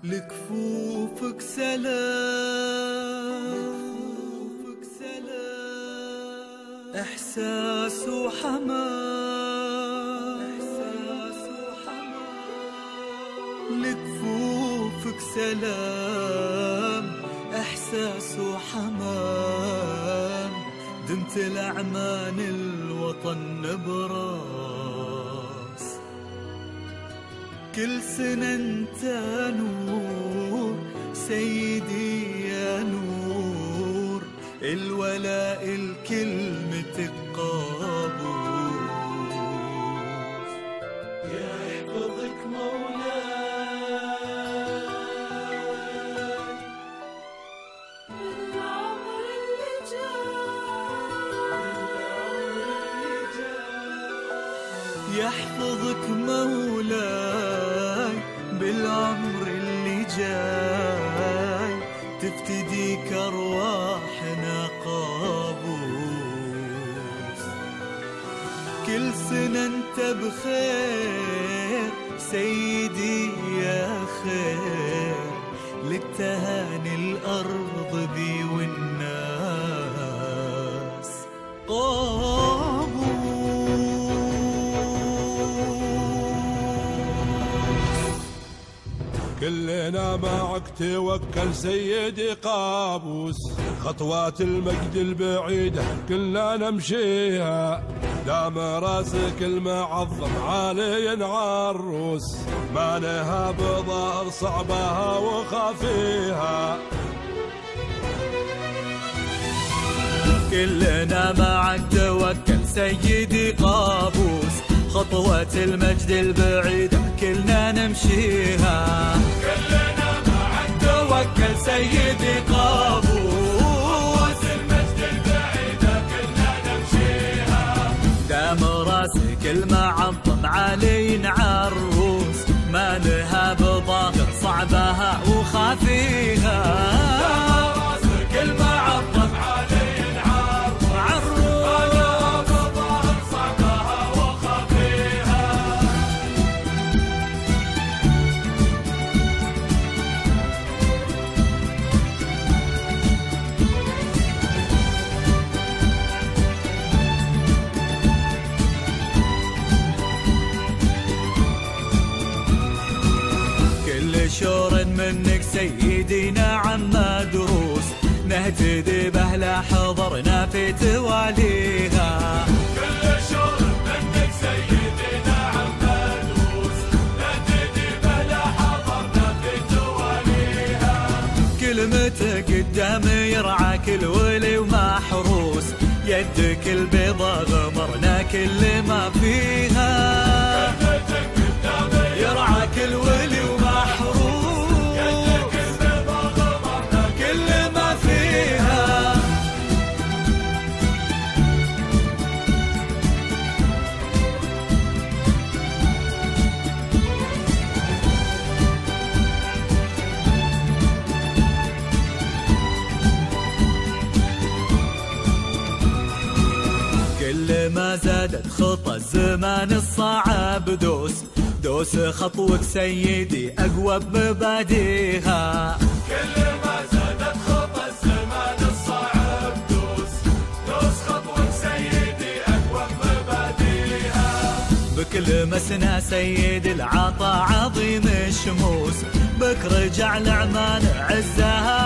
لكفوفك سلام، إحساس وحمام، لكفوفك سلام، إحساس وحمام، دمت الأعمان الوطن نبراس. كل سنة انت نور سيدي يا نور، الولاء الكلمة قابوس. يحفظك مولاي بالعمر اللي جاي، يحفظك مولاي بالعمر اللي جاي، تفتديك أرواحنا قابوس. كل سنة انت بخير سيدي يا خير، للتهاني الأرض بي والناس قابوس. كلنا معك توكل سيدي قابوس، خطوات المجد البعيدة كلنا نمشيها، دام راسك المعظم عالي عروس، ما نهاب ظهر صعبها وخافيها. كلنا معك توكل سيدي قابوس، خطوة المجد البعيدة كلنا نمشيها. كلنا معك توكل سيدي قابوس، خطوة المجد البعيدة كلنا نمشيها، دام راسك المعظم عالي عروس، ما نهاب ظاهر صعبها وخافيها. دام راسك المعظم عالي شور منك سيدي نعم مدروس، نهتدي به لا حضرنا في تواليها. كل شور منك سيدي نعم مدروس، نهتدي به لا حضرنا في تواليها. كلمتك قدام يرعاك الولي ومحروس، يدك البيضة غمرنا كل ما فيها. كلمتك قدام يرعاك الولي ومحروس، كل ما زادت خطى الزمان الصعب دوس، دوس خطوك سيدي أقوى بمباديها. كل ما زادت خطى الزمان الصعب دوس، دوس خطوك سيدي أقوى بمباديها. بكل مسنا سيدي العطا عظيم الشموس، بك رجع العمان عزها